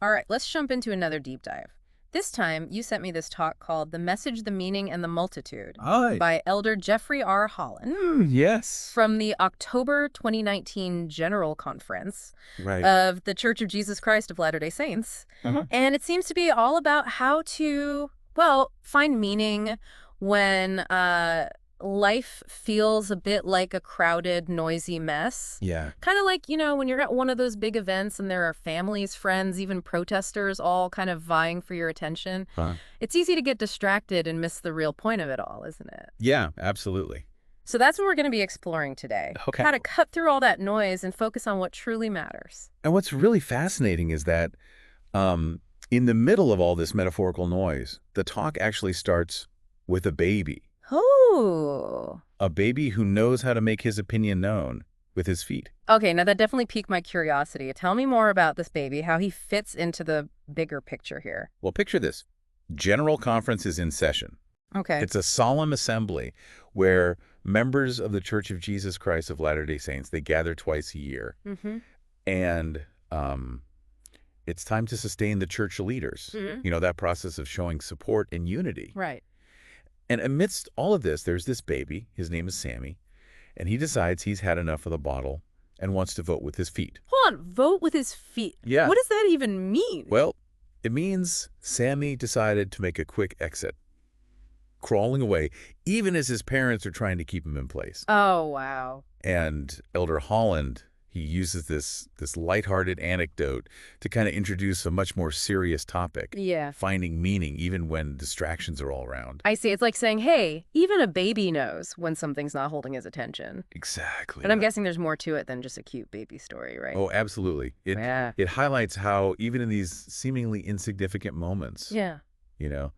All right, let's jump into another deep dive. This time, you sent me this talk called The Message, the Meaning, and the Multitude Hi. by Elder Jeffrey R. Holland Yes. from the October 2019 General Conference Right. of the Church of Jesus Christ of Latter-day Saints. Uh-huh. And it seems to be all about how to, well, find meaning when life feels a bit like a crowded, noisy mess. Yeah. Kind of like, when you're at one of those big events and there are families, friends, even protesters all kind of vying for your attention. Huh. It's easy to get distracted and miss the real point of it all, isn't it? Yeah, absolutely. So that's what we're going to be exploring today. Okay. How to cut through all that noise and focus on what truly matters. And what's really fascinating is that um, in the middle of all this metaphorical noise, the talk actually starts with a baby. Oh. A baby who knows how to make his opinion known with his feet. Okay, now that definitely piqued my curiosity. Tell me more about this baby, how he fits into the bigger picture here. Well, picture this. General Conference is in session. Okay. It's a solemn assembly where members of the Church of Jesus Christ of Latter-day Saints, they gather twice a year. Mm-hmm. And it's time to sustain the church leaders. Mm-hmm. You know, that process of showing support and unity. Right. And amidst all of this, there's this baby. His name is Sammy. And he decides he's had enough of the bottle and wants to vote with his feet. Hold on, vote with his feet. Yeah. What does that even mean? Well, it means Sammy decided to make a quick exit, crawling away, even as his parents are trying to keep him in place. Oh, wow. And Elder Holland, he uses this lighthearted anecdote to kind of introduce a much more serious topic, Yeah. finding meaning even when distractions are all around. I see. It's like saying, hey, even a baby knows when something's not holding his attention. Exactly. And I'm guessing there's more to it than just a cute baby story, right? Oh, absolutely. Yeah. It highlights how even in these seemingly insignificant moments, Yeah. you know,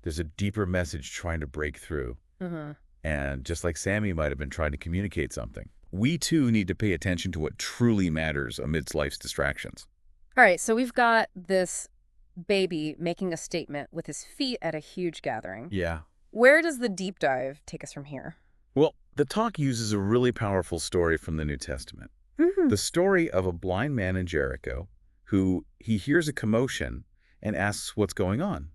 there's a deeper message trying to break through. Uh-huh. And just like Sammy might have been trying to communicate something, we too need to pay attention to what truly matters amidst life's distractions. All right, so we've got this baby making a statement with his feet at a huge gathering. Yeah. Where does the deep dive take us from here? Well, the talk uses a really powerful story from the New Testament. Mm-hmm. The story of a blind man in Jericho who he hears a commotion and asks what's going on.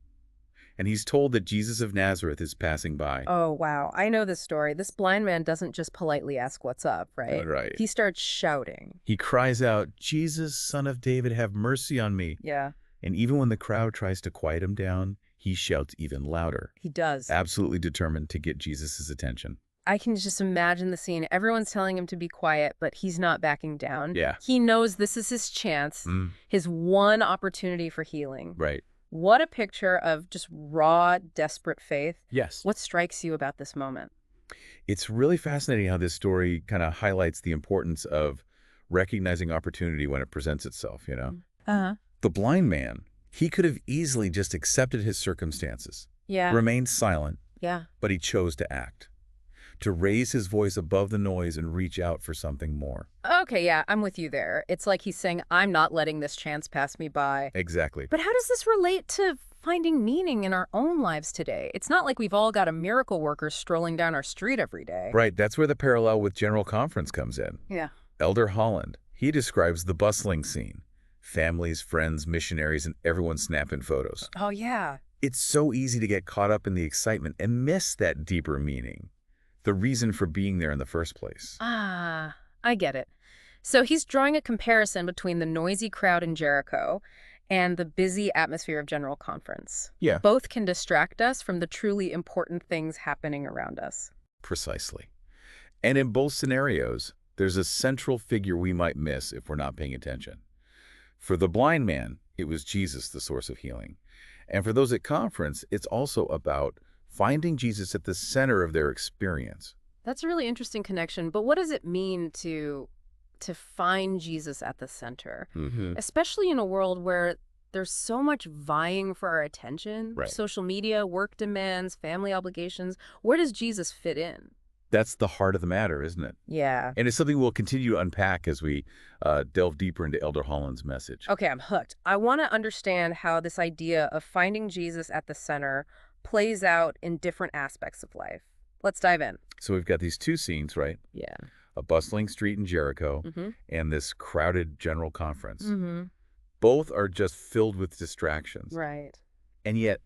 And he's told that Jesus of Nazareth is passing by. Oh, wow. I know this story. This blind man doesn't just politely ask what's up, right? Right. He starts shouting. He cries out, "Jesus, Son of David, have mercy on me." Yeah, And even when the crowd tries to quiet him down, he shouts even louder, he does. absolutely determined to get Jesus' attention. I can just imagine the scene. Everyone's telling him to be quiet, but he's not backing down. Yeah. He knows this is his chance, his one opportunity for healing. Right. What a picture of just raw, desperate faith. Yes. What strikes you about this moment? It's really fascinating how this story kind of highlights the importance of recognizing opportunity when it presents itself, you know? Uh-huh. The blind man, he could have easily just accepted his circumstances, Yeah. remained silent, Yeah. but he chose to act, to raise his voice above the noise and reach out for something more. Okay, yeah, I'm with you there. It's like he's saying, I'm not letting this chance pass me by. Exactly. But how does this relate to finding meaning in our own lives today? It's not like we've all got a miracle worker strolling down our street every day. Right, that's where the parallel with General Conference comes in. Yeah. Elder Holland, he describes the bustling scene. Families, friends, missionaries, and everyone snapping photos. Oh, yeah. It's so easy to get caught up in the excitement and miss that deeper meaning, the reason for being there in the first place. Ah, I get it. So he's drawing a comparison between the noisy crowd in Jericho and the busy atmosphere of General Conference. Yeah. Both can distract us from the truly important things happening around us. Precisely. And in both scenarios, there's a central figure we might miss if we're not paying attention. For the blind man, it was Jesus, the source of healing. And for those at conference, it's also about finding Jesus at the center of their experience. That's a really interesting connection, but what does it mean to find Jesus at the center? Especially in a world where there's so much vying for our attention, Right. social media, work demands, family obligations. Where does Jesus fit in? That's the heart of the matter, isn't it? Yeah. And it's something we'll continue to unpack as we delve deeper into Elder Holland's message. Okay, I'm hooked. I want to understand how this idea of finding Jesus at the center plays out in different aspects of life. Let's dive in. So we've got these two scenes, right? Yeah. A bustling street in Jericho Mm-hmm. and this crowded general conference. Mm-hmm. Both are just filled with distractions. Right. And yet,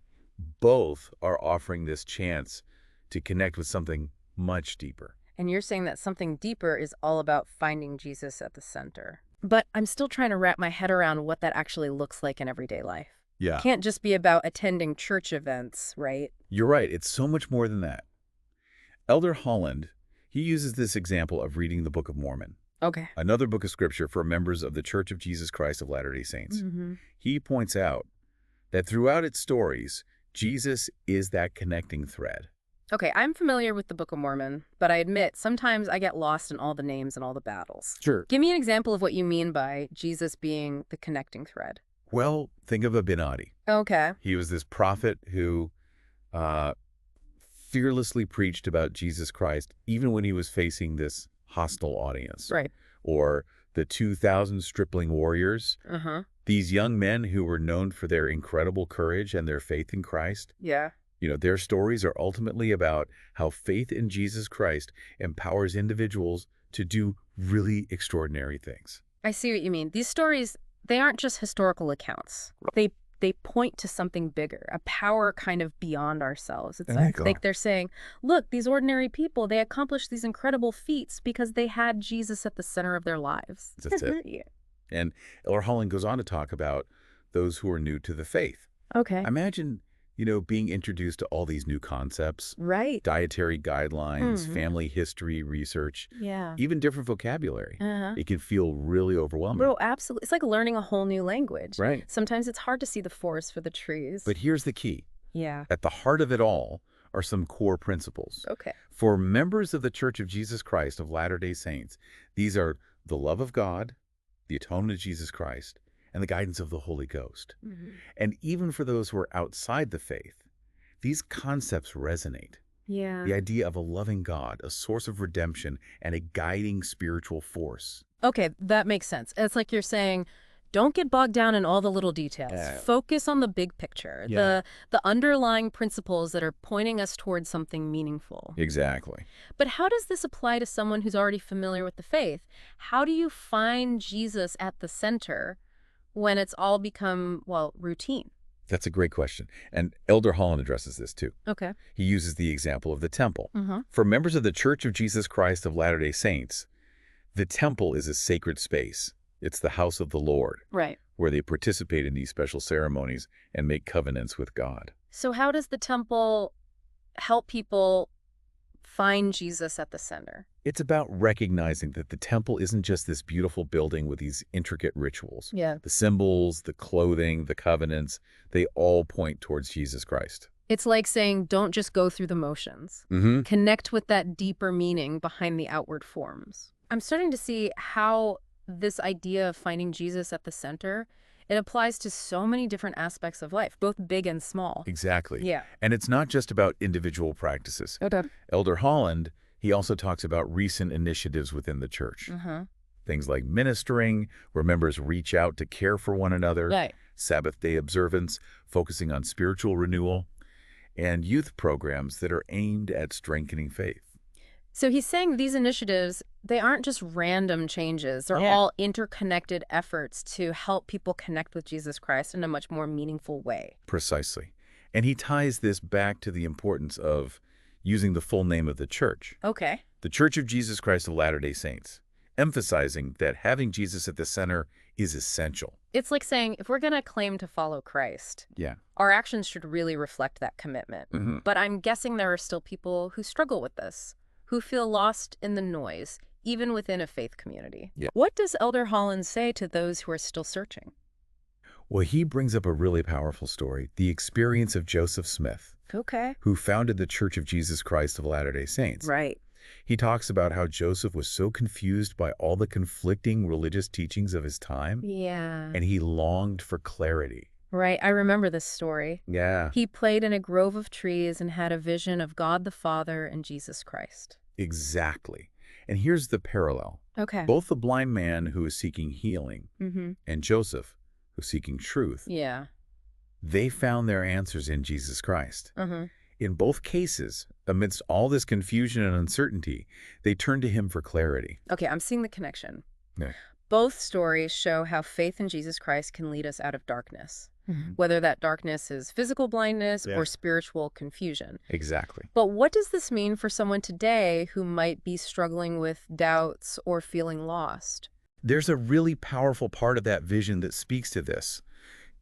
both are offering this chance to connect with something much deeper. And you're saying that something deeper is all about finding Jesus at the center. But I'm still trying to wrap my head around what that actually looks like in everyday life. Yeah. Can't just be about attending church events, right? You're right. It's so much more than that. Elder Holland, he uses this example of reading the Book of Mormon, Okay. another book of scripture for members of the Church of Jesus Christ of Latter-day Saints. He points out that throughout its stories, Jesus is that connecting thread. Okay, I'm familiar with the Book of Mormon, but I admit sometimes I get lost in all the names and all the battles. Sure. Give me an example of what you mean by Jesus being the connecting thread. Well, think of Abinadi. Okay. He was this prophet who fearlessly preached about Jesus Christ even when he was facing this hostile audience. Right. Or the 2,000 stripling warriors. These young men who were known for their incredible courage and their faith in Christ. Yeah. You know, their stories are ultimately about how faith in Jesus Christ empowers individuals to do really extraordinary things. I see what you mean. These stories, they aren't just historical accounts. They point to something bigger, a power kind of beyond ourselves. It's like they're saying, look, these ordinary people, they accomplished these incredible feats because they had Jesus at the center of their lives. That's it. Yeah. And Elder Holland goes on to talk about those who are new to the faith. Okay. Imagine, being introduced to all these new concepts. Right. Dietary guidelines, family history research, Yeah. even different vocabulary. It can feel really overwhelming. Bro, absolutely. It's like learning a whole new language. Right. Sometimes it's hard to see the forest for the trees. But here's the key. Yeah. At the heart of it all are some core principles. Okay. For members of the Church of Jesus Christ of Latter-day Saints, these are the love of God, the atonement of Jesus Christ, and the guidance of the Holy Ghost. And even for those who are outside the faith, these concepts resonate. Yeah. The idea of a loving God, a source of redemption, and a guiding spiritual force. Okay, that makes sense. It's like you're saying, don't get bogged down in all the little details. Focus on the big picture, the underlying principles that are pointing us towards something meaningful. Exactly. But how does this apply to someone who's already familiar with the faith? How do you find Jesus at the center when it's all become, well, routine? That's a great question. And Elder Holland addresses this too. Okay. He uses the example of the temple. For members of the Church of Jesus Christ of Latter-day Saints, the temple is a sacred space. It's the house of the Lord. Right. Where they participate in these special ceremonies and make covenants with God. So how does the temple help people find Jesus at the center? It's about recognizing that the temple isn't just this beautiful building with these intricate rituals. Yeah. The symbols, the clothing, the covenants, they all point towards Jesus Christ. It's like saying, don't just go through the motions. Connect with that deeper meaning behind the outward forms. I'm starting to see how this idea of finding Jesus at the center, it applies to so many different aspects of life, both big and small. Exactly. Yeah. And it's not just about individual practices. Okay. Elder Holland, he also talks about recent initiatives within the church. Things like ministering, where members reach out to care for one another. Right. Sabbath day observance, focusing on spiritual renewal, and youth programs that are aimed at strengthening faith. So he's saying these initiatives, they aren't just random changes. They're all interconnected efforts to help people connect with Jesus Christ in a much more meaningful way. Precisely. And he ties this back to the importance of using the full name of the church. Okay. The Church of Jesus Christ of Latter-day Saints, emphasizing that having Jesus at the center is essential. It's like saying, if we're going to claim to follow Christ, our actions should really reflect that commitment. But I'm guessing there are still people who struggle with this, who feel lost in the noise, even within a faith community. What does Elder Holland say to those who are still searching? Well, he brings up a really powerful story, the experience of Joseph Smith, who founded the Church of Jesus Christ of Latter-day Saints. Right. He talks about how Joseph was so confused by all the conflicting religious teachings of his time. Yeah. And he longed for clarity. Right. I remember this story. Yeah. He played in a grove of trees and had a vision of God the Father and Jesus Christ. Exactly. And here's the parallel. Okay. Both the blind man who is seeking healing and Joseph, who's seeking truth, they found their answers in Jesus Christ. In both cases, amidst all this confusion and uncertainty, they turned to him for clarity. Okay, I'm seeing the connection. Both stories show how faith in Jesus Christ can lead us out of darkness, whether that darkness is physical blindness or spiritual confusion. Exactly. But what does this mean for someone today who might be struggling with doubts or feeling lost? There's a really powerful part of that vision that speaks to this.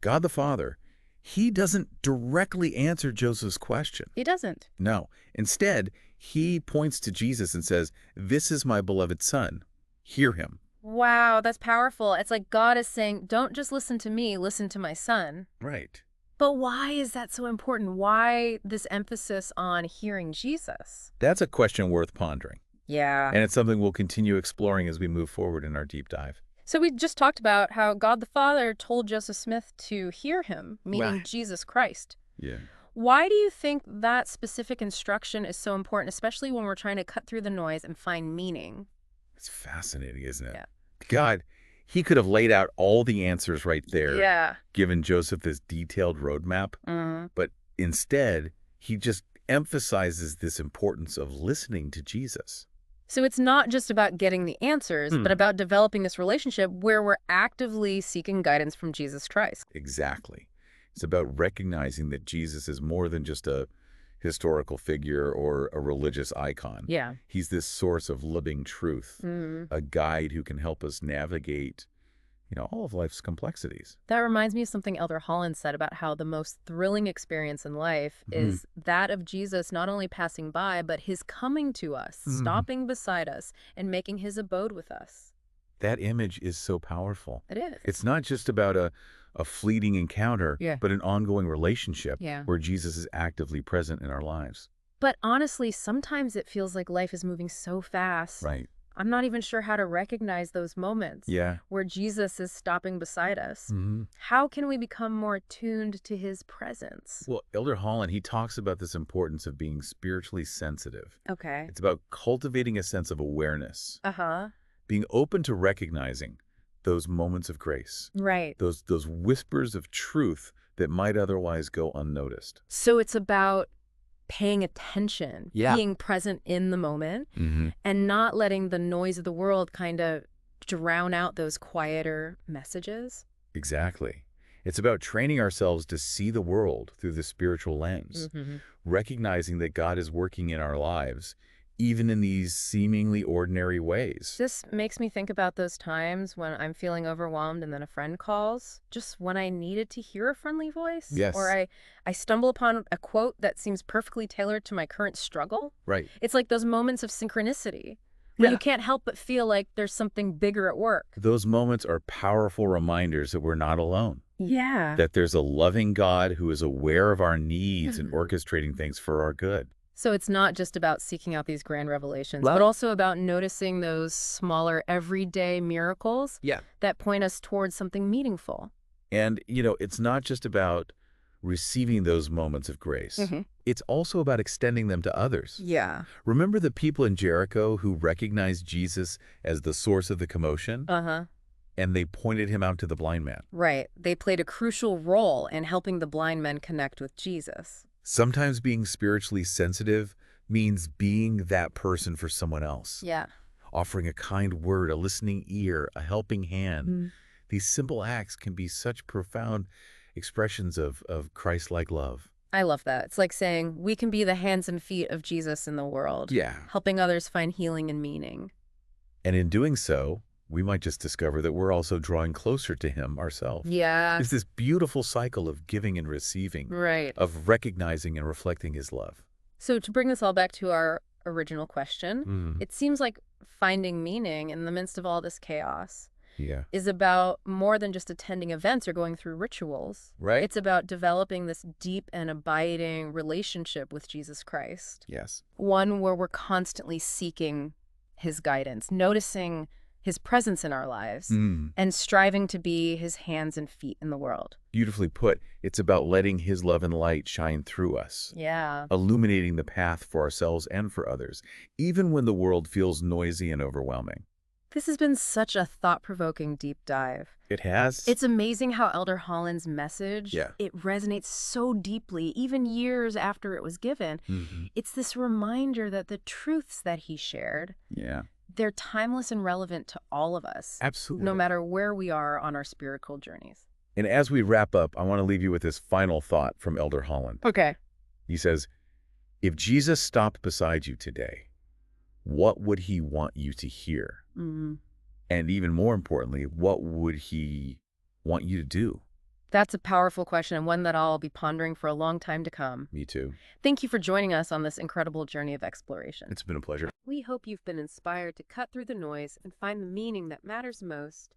God the Father, he doesn't directly answer Joseph's question. He doesn't. No. Instead, he points to Jesus and says, "This is my beloved son. Hear him." Wow, that's powerful. It's like God is saying, don't just listen to me, listen to my son. Right. But why is that so important? Why this emphasis on hearing Jesus? That's a question worth pondering. Yeah. And it's something we'll continue exploring as we move forward in our deep dive. So we just talked about how God the Father told Joseph Smith to hear him, meaning Jesus Christ. Yeah. Why do you think that specific instruction is so important, especially when we're trying to cut through the noise and find meaning? It's fascinating, isn't it? Yeah. God, he could have laid out all the answers right there, Yeah. given Joseph this detailed roadmap. But instead, he just emphasizes this importance of listening to Jesus. So it's not just about getting the answers, but about developing this relationship where we're actively seeking guidance from Jesus Christ. Exactly. It's about recognizing that Jesus is more than just a historical figure or a religious icon. Yeah. He's this source of living truth, a guide who can help us navigate, all of life's complexities. That reminds me of something Elder Holland said about how the most thrilling experience in life is that of Jesus not only passing by, but his coming to us, stopping beside us, and making his abode with us. That image is so powerful. It is. It's not just about a fleeting encounter, but an ongoing relationship where Jesus is actively present in our lives. But honestly, sometimes it feels like life is moving so fast. Right. I'm not even sure how to recognize those moments where Jesus is stopping beside us. How can we become more tuned to his presence? Well, Elder Holland, he talks about this importance of being spiritually sensitive. Okay. It's about cultivating a sense of awareness. Being open to recognizing those moments of grace. Right. Those whispers of truth that might otherwise go unnoticed. So it's about paying attention, being present in the moment, and not letting the noise of the world kind of drown out those quieter messages. Exactly. It's about training ourselves to see the world through the spiritual lens, recognizing that God is working in our lives, even in these seemingly ordinary ways. This makes me think about those times when I'm feeling overwhelmed and then a friend calls, just when I needed to hear a friendly voice. Yes. Or I stumble upon a quote that seems perfectly tailored to my current struggle. Right. It's like those moments of synchronicity when you can't help but feel like there's something bigger at work. Those moments are powerful reminders that we're not alone. Yeah. That there's a loving God who is aware of our needs and orchestrating things for our good. So it's not just about seeking out these grand revelations, but also about noticing those smaller everyday miracles that point us towards something meaningful. And, it's not just about receiving those moments of grace. It's also about extending them to others. Yeah. Remember the people in Jericho who recognized Jesus as the source of the commotion? And they pointed him out to the blind man. Right. They played a crucial role in helping the blind men connect with Jesus. Sometimes being spiritually sensitive means being that person for someone else. Yeah. Offering a kind word, a listening ear, a helping hand. These simple acts can be such profound expressions of Christ-like love. I love that. It's like saying we can be the hands and feet of Jesus in the world. Yeah. Helping others find healing and meaning. And in doing so, we might just discover that we're also drawing closer to him ourselves. Yeah. It's this beautiful cycle of giving and receiving. Right. Of recognizing and reflecting his love. So to bring this all back to our original question, it seems like finding meaning in the midst of all this chaos is about more than just attending events or going through rituals. Right. It's about developing this deep and abiding relationship with Jesus Christ. Yes. One where we're constantly seeking his guidance, noticing his presence in our lives, and striving to be his hands and feet in the world. Beautifully put. It's about letting his love and light shine through us. Yeah. Illuminating the path for ourselves and for others, even when the world feels noisy and overwhelming. This has been such a thought-provoking deep dive. It has. It's amazing how Elder Holland's message, it resonates so deeply, even years after it was given. It's this reminder that the truths that he shared, they're timeless and relevant to all of us. Absolutely. No matter where we are on our spiritual journeys. And as we wrap up, I want to leave you with this final thought from Elder Holland. Okay. He says, if Jesus stopped beside you today, what would he want you to hear? Mm-hmm. And even more importantly, what would he want you to do? That's a powerful question, and one that I'll be pondering for a long time to come. Me too. Thank you for joining us on this incredible journey of exploration. It's been a pleasure. We hope you've been inspired to cut through the noise and find the meaning that matters most